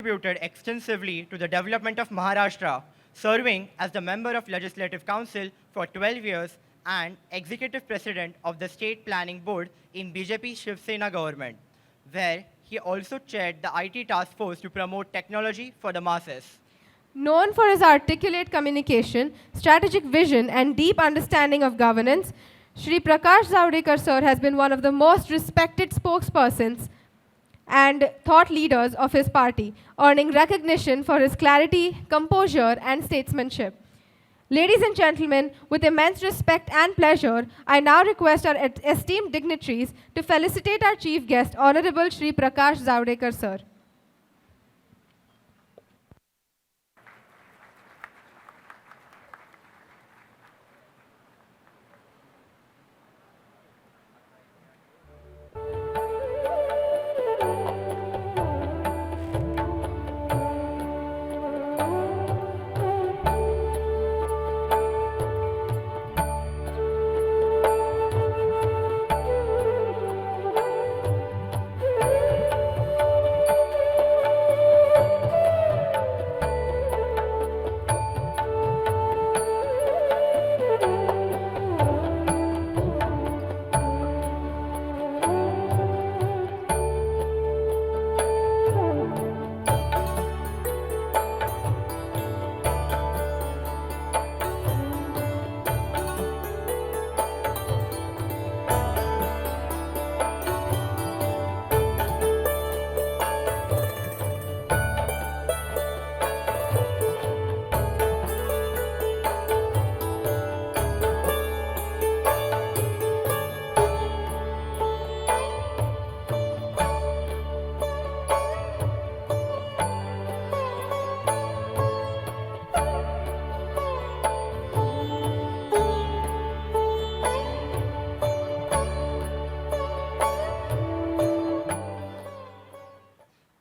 contributed extensively to the development of Maharashtra, serving as the member of Legislative Council for 12 years and Executive President of the State Planning Board in BJP Shiv Sena government, where he also chaired the IT task force to promote technology for the masses. Known for his articulate communication, strategic vision, and deep understanding of governance, Shri Prakash Zavadekar sir has been one of the most respected spokespersons and thought leaders of his party, earning recognition for his clarity, composure, and statesmanship. Ladies and gentlemen, with immense respect and pleasure, I now request our esteemed dignitaries to felicitate our chief guest, Honorable Shri Prakash Zavadekar sir.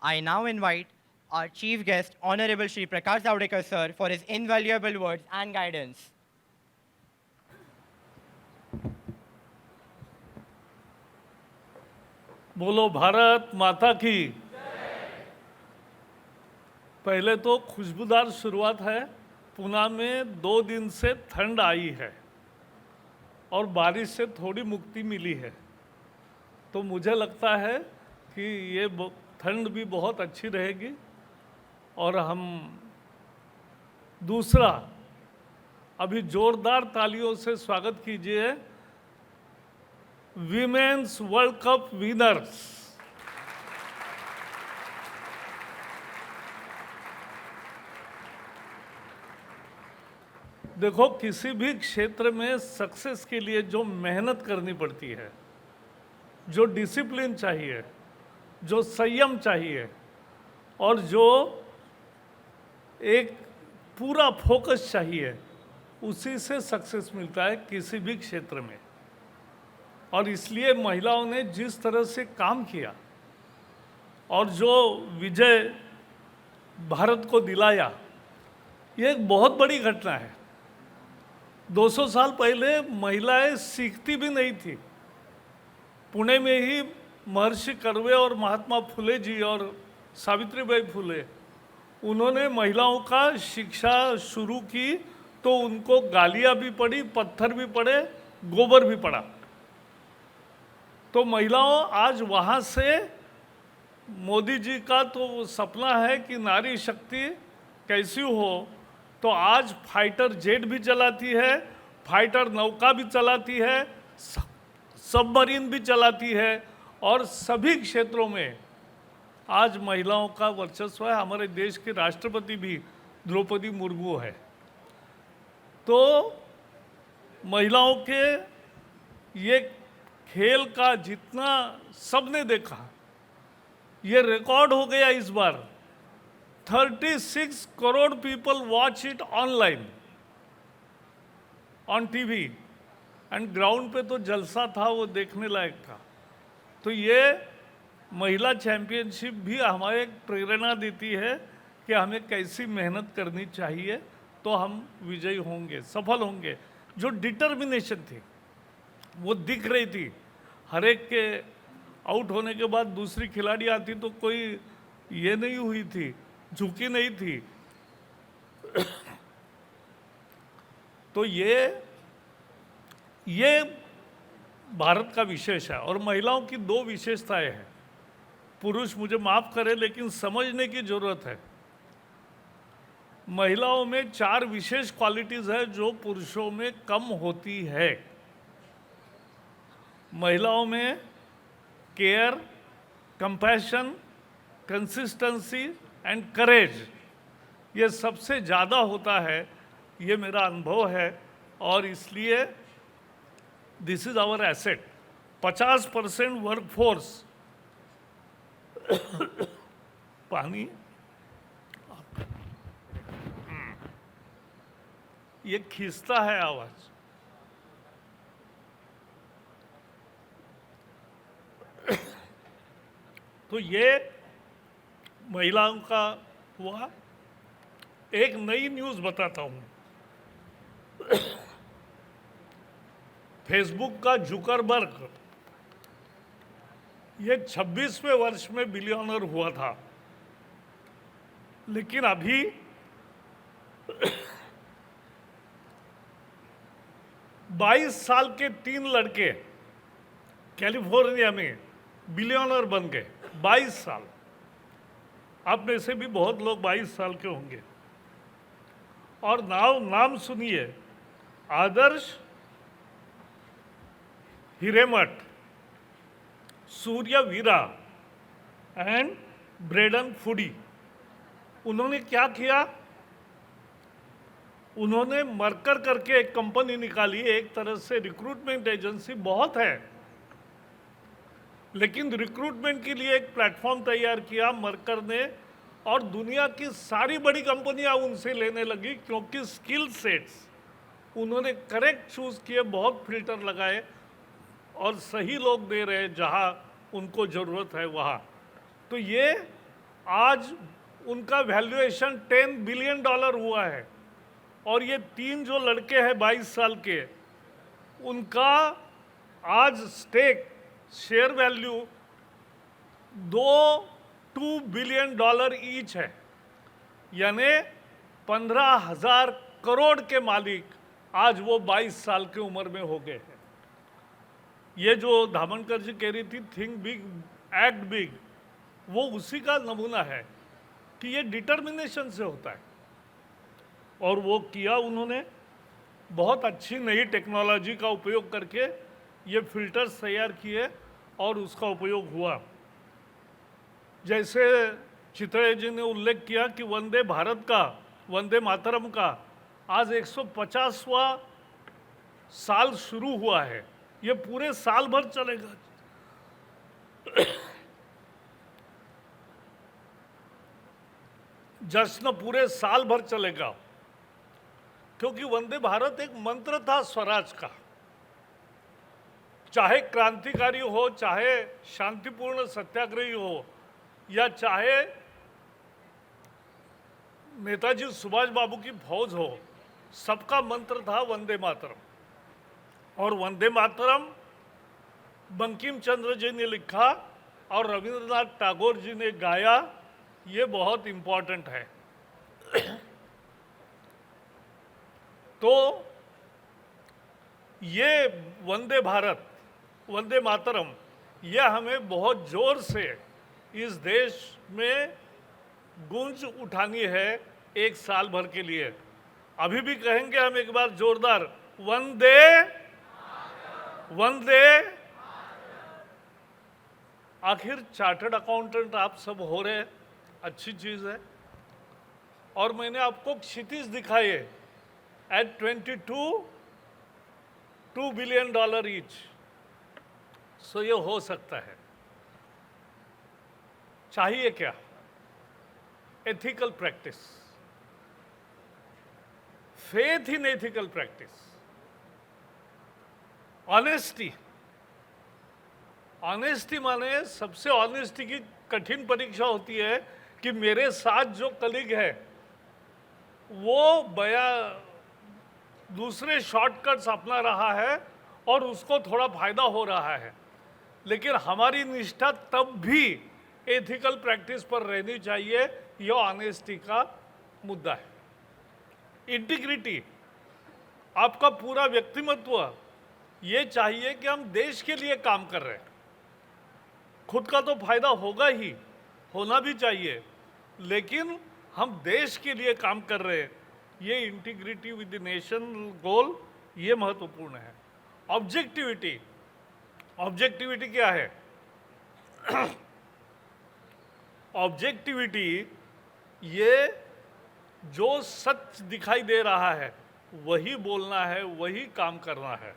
I now invite our chief guest, Honorable Shri Prakash Zavadekar sir, for his invaluable words and guidance. बोलो भारत माता की। पहले तो खुशबूदार शुरुआत है। पुणे में 2 दिन से ठंड आई है और बारिश से थोड़ी मुक्ति मिली है, तो मुझे लगता है कि ये ठंड भी बहुत अच्छी रहेगी। और हम दूसरा, अभी जोरदार तालियों से स्वागत कीजिए विमेन्स वर्ल्ड कप विनर्स। देखो, किसी भी क्षेत्र में सक्सेस के लिए जो मेहनत करनी पड़ती है, जो डिसिप्लिन चाहिए, जो संयम चाहिए और जो एक पूरा फोकस चाहिए, उसी से सक्सेस मिलता है किसी भी क्षेत्र में। और इसलिए महिलाओं ने जिस तरह से काम किया और जो विजय भारत को दिलाया, ये एक बहुत बड़ी घटना है। 200 साल पहले महिलाएं सीखती भी नहीं थी। पुणे में ही महर्षि कर्वे और महात्मा फुले जी और सावित्रीबाई फुले, उन्होंने महिलाओं का शिक्षा शुरू की, तो उनको गालियाँ भी पड़ी, पत्थर भी पड़े, गोबर भी पड़ा। तो महिलाओं आज वहाँ से, मोदी जी का तो सपना है कि नारी शक्ति कैसी हो, तो आज फाइटर जेट भी चलाती है, फाइटर नौका भी चलाती है, सबमरीन भी चलाती है और सभी क्षेत्रों में आज महिलाओं का वर्चस्व है। हमारे देश के राष्ट्रपति भी द्रौपदी मुर्मू है। तो महिलाओं के ये खेल का जितना सबने देखा, ये रिकॉर्ड हो गया इस बार। 36 crore people watch it online on TV and ground पे तो जलसा था, वो देखने लायक था। तो ये महिला चैंपियनशिप भी हमें एक प्रेरणा देती है कि हमें कैसी मेहनत करनी चाहिए, तो हम विजयी होंगे, सफल होंगे। जो डिटर्मिनेशन थी वो दिख रही थी। हर एक के आउट होने के बाद दूसरी खिलाड़ी आती तो कोई ये नहीं हुई थी झुकी नहीं थी। तो ये भारत का विशेष है। और महिलाओं की दो विशेषताएं हैं, पुरुष मुझे माफ करें लेकिन समझने की जरूरत है। महिलाओं में 4 विशेष क्वालिटीज है जो पुरुषों में कम होती है। महिलाओं में care, compassion, consistency and courage, ये सबसे ज़्यादा होता है, ये मेरा अनुभव है। और इसलिए this is our asset. 50% workforce पानी, ये खींचता है आवाज। तो ये महिलाओं का हुआ। एक नई न्यूज़ बताता हूँ। फेसबुक का जुकरबर्ग ये 26वें वर्ष में बिलियनर हुआ था, लेकिन अभी 22 साल के 3 लड़के कैलिफोर्निया में बिलियनर बन गए। 22 साल। आप में से भी बहुत लोग 22 साल के होंगे। और नाम सुनिए, आदर्श हिरेमठ, सूर्य वीरा एंड ब्रेडन फूडी। उन्होंने क्या किया? उन्होंने मरकर करके एक कंपनी निकाली। एक तरह से रिक्रूटमेंट एजेंसी बहुत है, लेकिन रिक्रूटमेंट के लिए एक प्लेटफॉर्म तैयार किया मरकर ने, और दुनिया की सारी बड़ी कंपनियां उनसे लेने लगी, क्योंकि स्किल सेट्स उन्होंने करेक्ट चूज किए, बहुत फिल्टर लगाए और सही लोग दे रहे जहां उनको ज़रूरत है वहाँ। तो ये आज उनका वैल्यूएशन $10 बिलियन हुआ है। और ये 3 जो लड़के हैं 22 साल के, उनका आज stake share value $2 billion each है, यानी 15,000 करोड़ के मालिक आज वो 22 साल की उम्र में हो गए हैं। ये जो धामनकर जी कह रही थी थिंक बिग एक्ट बिग, वो उसी का नमूना है कि ये डिटर्मिनेशन से होता है। और वो किया उन्होंने, बहुत अच्छी नई टेक्नोलॉजी का उपयोग करके ये फिल्टर्स तैयार किए और उसका उपयोग हुआ। जैसे चित्रे जी ने उल्लेख किया कि वंदे भारत का, वंदे मातरम का आज 150वां साल शुरू हुआ है। ये पूरे साल भर चलेगा। जश्न पूरे साल भर चलेगा, क्योंकि वंदे भारत एक मंत्र था स्वराज का। चाहे क्रांतिकारी हो, चाहे शांतिपूर्ण सत्याग्रही हो, या चाहे नेताजी सुभाष बाबू की फौज हो, सबका मंत्र था वंदे मातरम। और वंदे मातरम बंकिम चंद्र जी ने लिखा और रविंद्रनाथ टैगोर जी ने गाया। ये बहुत इम्पोर्टेंट है। तो ये वंदे भारत, वंदे मातरम, यह हमें बहुत जोर से इस देश में गूंज उठानी है एक साल भर के लिए। अभी भी कहेंगे हम एक बार जोरदार, वंदे वंदे। आखिर चार्टर्ड अकाउंटेंट आप सब हो रहे, अच्छी चीज है। और मैंने आपको क्षितिज दिखाए एट 22 बिलियन ईच। सो ये हो सकता है। चाहिए क्या? Ethical practice, faith in ethical practice, honesty. Honesty माने सबसे ऑनेस्टी की कठिन परीक्षा होती है कि मेरे साथ जो कलीग है वो दूसरे शॉर्टकट्स अपना रहा है और उसको थोड़ा फायदा हो रहा है, लेकिन हमारी निष्ठा तब भी एथिकल प्रैक्टिस पर रहनी चाहिए ये ऑनेस्टी का मुद्दा है। इंटीग्रिटी, आपका पूरा व्यक्तिमत्व, ये चाहिए कि हम देश के लिए काम कर रहे हैं। खुद का तो फायदा होगा ही, होना भी चाहिए, लेकिन हम देश के लिए काम कर रहे हैं, ये इंटीग्रिटी विद द नेशन गोल, ये महत्वपूर्ण है। ऑब्जेक्टिविटी, ऑब्जेक्टिविटी क्या है? ऑब्जेक्टिविटी, ये जो सच दिखाई दे रहा है वही बोलना है, वही काम करना है।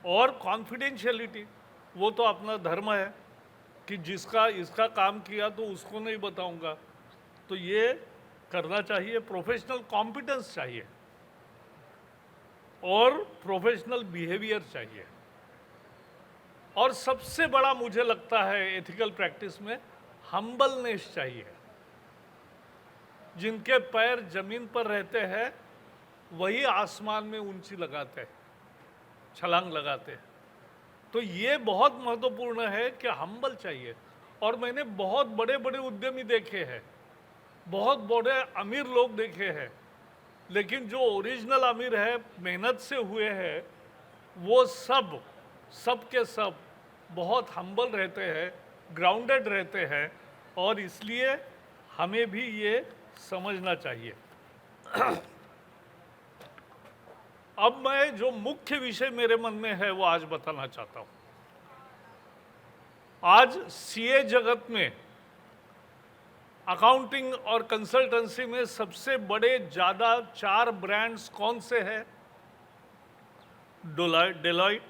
और कॉन्फिडेंशियलिटी, वो तो अपना धर्म है कि जिसका इसका काम किया तो उसको नहीं बताऊंगा, तो ये करना चाहिए। प्रोफेशनल कॉम्पिटेंस चाहिए और प्रोफेशनल बिहेवियर चाहिए। और सबसे बड़ा मुझे लगता है एथिकल प्रैक्टिस में हम्बलनेस चाहिए। जिनके पैर जमीन पर रहते हैं वही आसमान में ऊंची लगाते हैं, छलांग लगाते हैं। तो ये बहुत महत्वपूर्ण है कि हम्बल चाहिए। और मैंने बहुत बड़े बड़े उद्यमी देखे हैं, बहुत बड़े अमीर लोग देखे हैं, लेकिन जो ओरिजिनल अमीर है, मेहनत से हुए हैं, वो सब के सब बहुत हम्बल रहते हैं, ग्राउंडेड रहते हैं। और इसलिए हमें भी ये समझना चाहिए। अब मैं जो मुख्य विषय मेरे मन में है वो आज बताना चाहता हूं। आज सीए जगत में, अकाउंटिंग और कंसल्टेंसी में सबसे बड़े ज्यादा 4 ब्रांड्स कौन से हैं? डेलॉइट,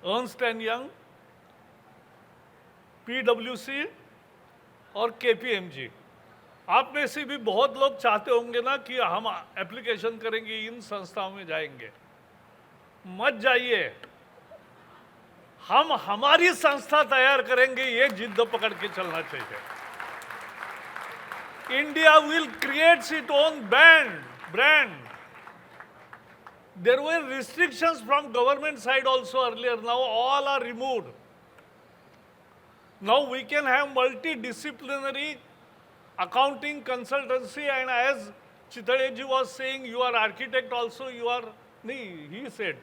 अर्नस्ट एंड यंग, पीडब्ल्यूसी और केपीएमजी। आप में से भी बहुत लोग चाहते होंगे ना कि हम एप्लीकेशन करेंगे, इन संस्थाओं में जाएंगे। मत जाइए, हम हमारी संस्था तैयार करेंगे, ये जिद्द पकड़ के चलना चाहिए। India will create its own brand. There were restrictions from government side also earlier. Now all are removed. Now we can have multidisciplinary accounting, consultancy, and as Chitareji was saying, you are architect also, you are, he said,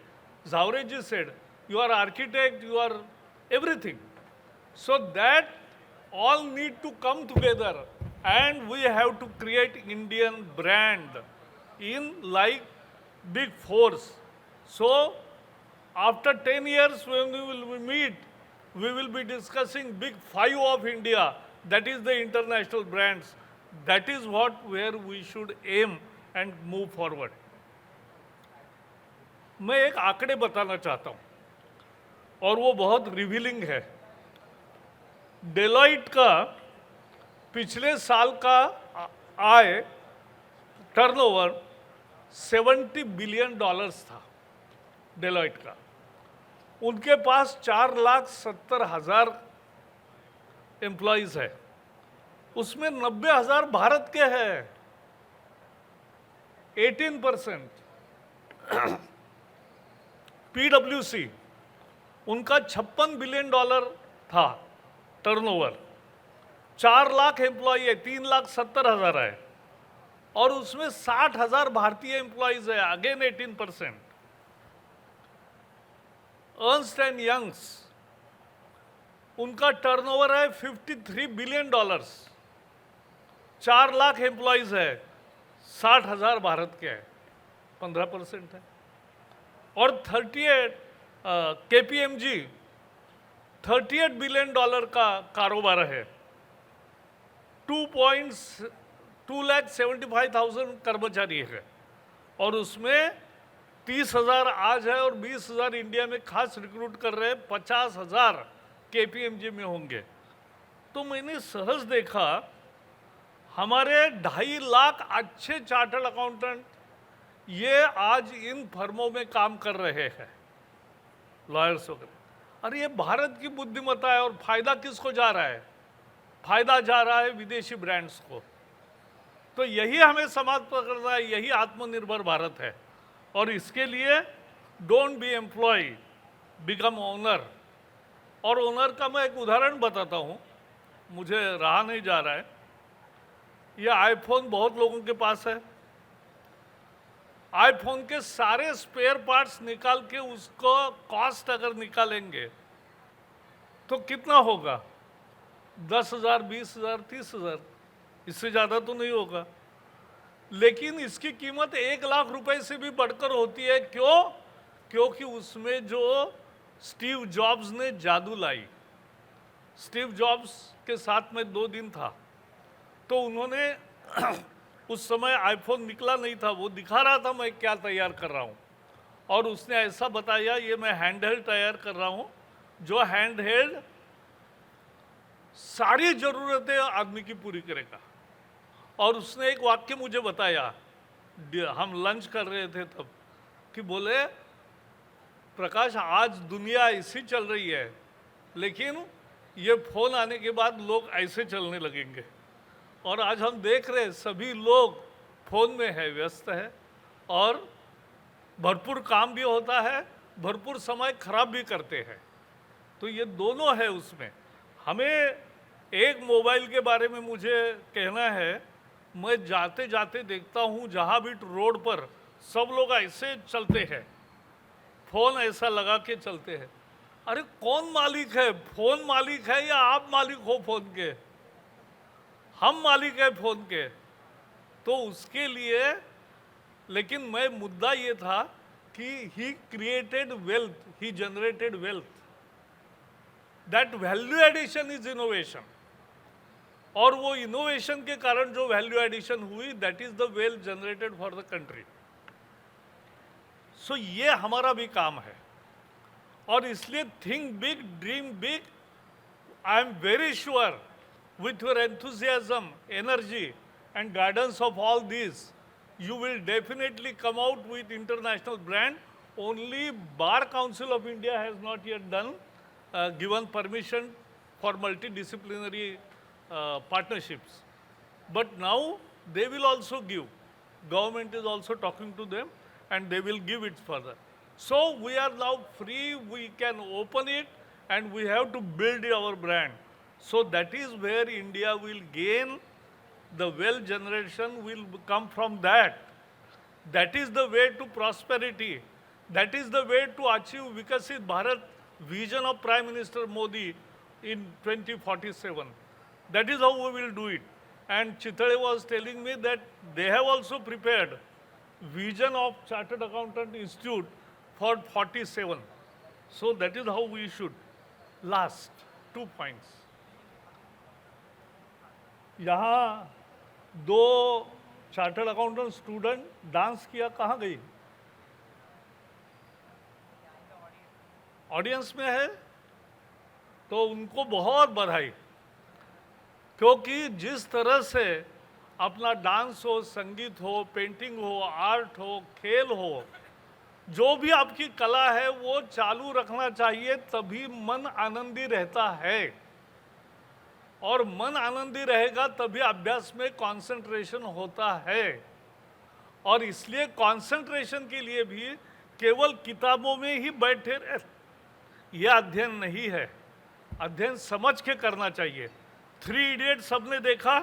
Zavreji said, you are architect, you are everything. So that all need to come together and we have to create Indian brand in like big force. So after 10 years when we will meet, we will be discussing big 5 of India, that is the international brands. That is what where we should aim and move forward. मैं एक आंकड़े बताना चाहता हूं और वो बहुत revealing है। डेलॉइट का पिछले साल का आय, टर्नओवर $70 बिलियन था डेलॉइट का। उनके पास 4,70,000 एम्प्लॉइज है, उसमें 90,000 भारत के हैं, 18%। पीडब्ल्यूसी, उनका $56 बिलियन था टर्नओवर, 4 लाख एम्प्लॉई है, 3,70,000 है, और उसमें 60,000 भारतीय एम्प्लॉइज है, अगेन 18%। अर्नस्ट एंड यंग्स, उनका टर्नओवर है $53 बिलियन, 4 लाख एम्प्लॉइज है, 60,000 भारत के हैं, 15% है। और 38 केपीएमजी $38 बिलियन का कारोबार है, 2,75,000 कर्मचारी है, और उसमें 30,000 आज है और 20,000 इंडिया में खास रिक्रूट कर रहे हैं, 50,000 केपीएमजी में होंगे। तो मैंने सहज देखा हमारे 2.5 लाख अच्छे चार्टर्ड अकाउंटेंट ये आज इन फर्मों में काम कर रहे हैं, लॉयर्स वगैरह। अरे ये भारत की बुद्धिमत्ता है, और फायदा किसको जा रहा है? फायदा जा रहा है विदेशी ब्रांड्स को। तो यही हमें समाप्त करना है, यही आत्मनिर्भर भारत है। और इसके लिए don't be employ, become owner. और ओनर का मैं एक उदाहरण बताता हूँ। मुझे रहा नहीं जा रहा है। ये आईफोन बहुत लोगों के पास है। आईफोन के सारे स्पेयर पार्ट्स निकाल के उसको कॉस्ट अगर निकालेंगे तो कितना होगा? 10,000, 20,000, 30,000, इससे ज़्यादा तो नहीं होगा। लेकिन इसकी कीमत 1 लाख रुपए से भी बढ़कर होती है। क्यों? क्योंकि उसमें जो स्टीव जॉब्स ने जादू लाई। स्टीव जॉब्स के साथ में 2 दिन था, तो उन्होंने उस समय आईफोन निकला नहीं था, वो दिखा रहा था मैं क्या तैयार कर रहा हूँ, और उसने ऐसा बताया ये मैं हैंडहेल्ड तैयार कर रहा हूँ, जो हैंडहेल्ड सारी ज़रूरतें आदमी की पूरी करेगा। और उसने एक वाक्य मुझे बताया, हम लंच कर रहे थे तब, कि बोले प्रकाश आज दुनिया ऐसी चल रही है, लेकिन ये फ़ोन आने के बाद लोग ऐसे चलने लगेंगे। और आज हम देख रहे हैं सभी लोग फ़ोन में है, व्यस्त है, और भरपूर काम भी होता है, भरपूर समय खराब भी करते हैं। तो ये दोनों है उसमें। हमें एक मोबाइल के बारे में मुझे कहना है, मैं जाते जाते देखता हूँ जहाँ भी रोड पर सब लोग ऐसे चलते हैं, फ़ोन ऐसा लगा के चलते हैं। अरे कौन मालिक है? फ़ोन मालिक है या आप मालिक हो फ़ोन के? हम मालिक है फ़ोन के। तो उसके लिए, लेकिन मैं मुद्दा ये था कि he created wealth, he generated wealth, that value addition is innovation. और वो इनोवेशन के कारण जो वैल्यू एडिशन हुई, that is the wealth generated for the country. So ये हमारा भी काम है, और इसलिए think big, dream big. I am very sure with your enthusiasm, energy and guidance of all these, you will definitely come out with international brand. Only Bar Council of India has not yet done, given permission for multidisciplinary partnerships. But now they will also give. Government is also talking to them, and they will give it further. So we are now free, we can open it, and we have to build our brand. So that is where India will gain, the wealth generation will come from that. That is the way to prosperity. That is the way to achieve Vikasit Bharat vision of Prime Minister Modi in 2047. That is how we will do it. And Chitale was telling me that they have also prepared vision of Chartered Accountant Institute for 47. So that is how we should. Last 2 points. यहाँ 2 chartered accountant student dance किया, कहाँ गई? Audience में है, तो उनको बहुत बधाई, क्योंकि जिस तरह से अपना डांस हो, संगीत हो, पेंटिंग हो, आर्ट हो, खेल हो, जो भी आपकी कला है वो चालू रखना चाहिए, तभी मन आनंदी रहता है। और मन आनंदी रहेगा तभी अभ्यास में कंसंट्रेशन होता है। और इसलिए कंसंट्रेशन के लिए भी केवल किताबों में ही बैठे यह अध्ययन नहीं है, अध्ययन समझ के करना चाहिए। 3 इडियट सबने देखा?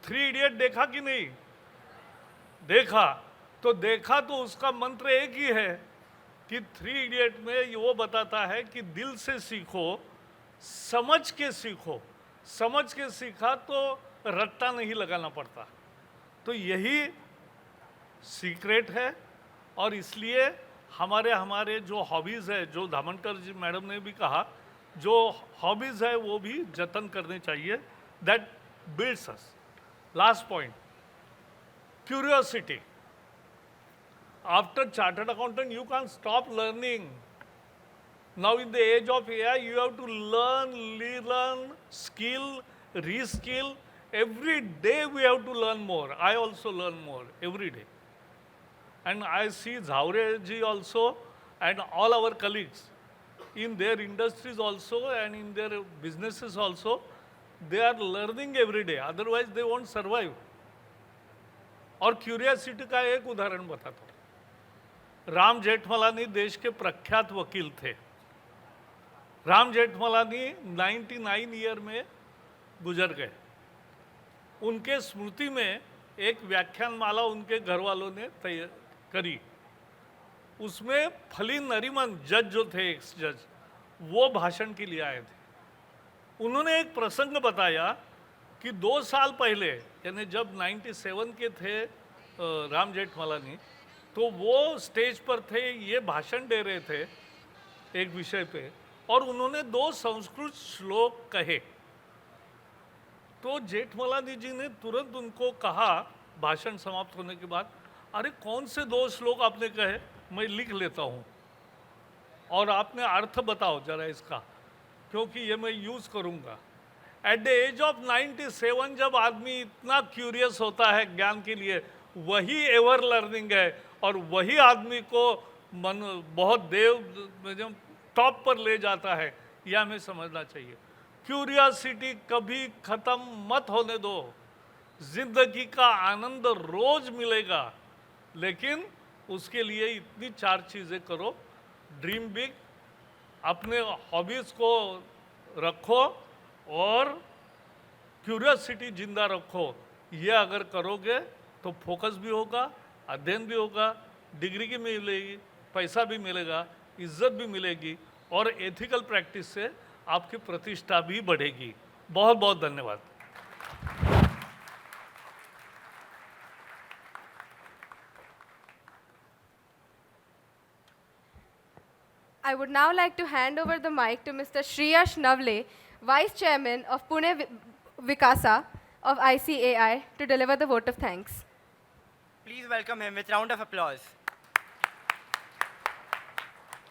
3 इडियट देखा कि नहीं देखा? तो देखा तो उसका मंत्र एक ही है कि 3 इडियट में वो बताता है कि दिल से सीखो, समझ के सीखो। समझ के सीखा तो रट्टा नहीं लगाना पड़ता। तो यही सीक्रेट है, और इसलिए हमारे जो हॉबीज़ है, जो धामनकर जी मैडम ने भी कहा, जो हॉबीज़ है वो भी जतन करने चाहिए। That builds us. Last point, curiosity. After chartered accountant you can stop learning. Now in the age of AI, you have to learn, relearn, skill, reskill. Every day we have to learn more. I also learn more every day. And I see Zavre ji also and all our colleagues in their industries also and in their businesses also, they are learning every day. Otherwise they won't survive. और curiosity का एक उदाहरण बताता हूँ। राम जेठमलानी देश के प्रख्यात वकील थे। राम जेठमलानी 99 ईयर में गुजर गए। उनके स्मृति में एक व्याख्यानमाला उनके घर वालों ने तैयार करी। उसमें फली नरीमन जज जो थे, एक्स जज, वो भाषण के लिए आए थे। उन्होंने एक प्रसंग बताया कि 2 साल पहले, यानी जब 97 के थे राम जेठमलानी, तो वो स्टेज पर थे, ये भाषण दे रहे थे एक विषय पे, और उन्होंने 2 संस्कृत श्लोक कहे। तो जेठमलानी जी ने तुरंत उनको कहा भाषण समाप्त होने के बाद, अरे कौन से 2 श्लोक आपने कहे, मैं लिख लेता हूँ और आपने अर्थ बताओ जरा इसका, क्योंकि ये मैं यूज़ करूँगा। एट द एज ऑफ 97 जब आदमी इतना क्यूरियस होता है ज्ञान के लिए, वही एवर लर्निंग है और वही आदमी को मन बहुत देव टॉप पर ले जाता है, यह हमें समझना चाहिए। क्यूरियोसिटी कभी ख़त्म मत होने दो। जिंदगी का आनंद रोज मिलेगा, लेकिन उसके लिए इतनी 4 चीज़ें करो। ड्रीम बिग, अपने हॉबीज़ को रखो और क्यूरियोसिटी जिंदा रखो। ये अगर करोगे तो फोकस भी होगा, अध्ययन भी होगा, डिग्री की मिलेगी, पैसा भी मिलेगा, इज्जत भी मिलेगी, और एथिकल प्रैक्टिस से आपकी प्रतिष्ठा भी बढ़ेगी। बहुत बहुत धन्यवाद। I would now like to hand over the mic to Mr. Shreyash Navle, Vice Chairman of Pune Vikasa of ICAI, to deliver the vote of thanks. Please welcome him with round of applause.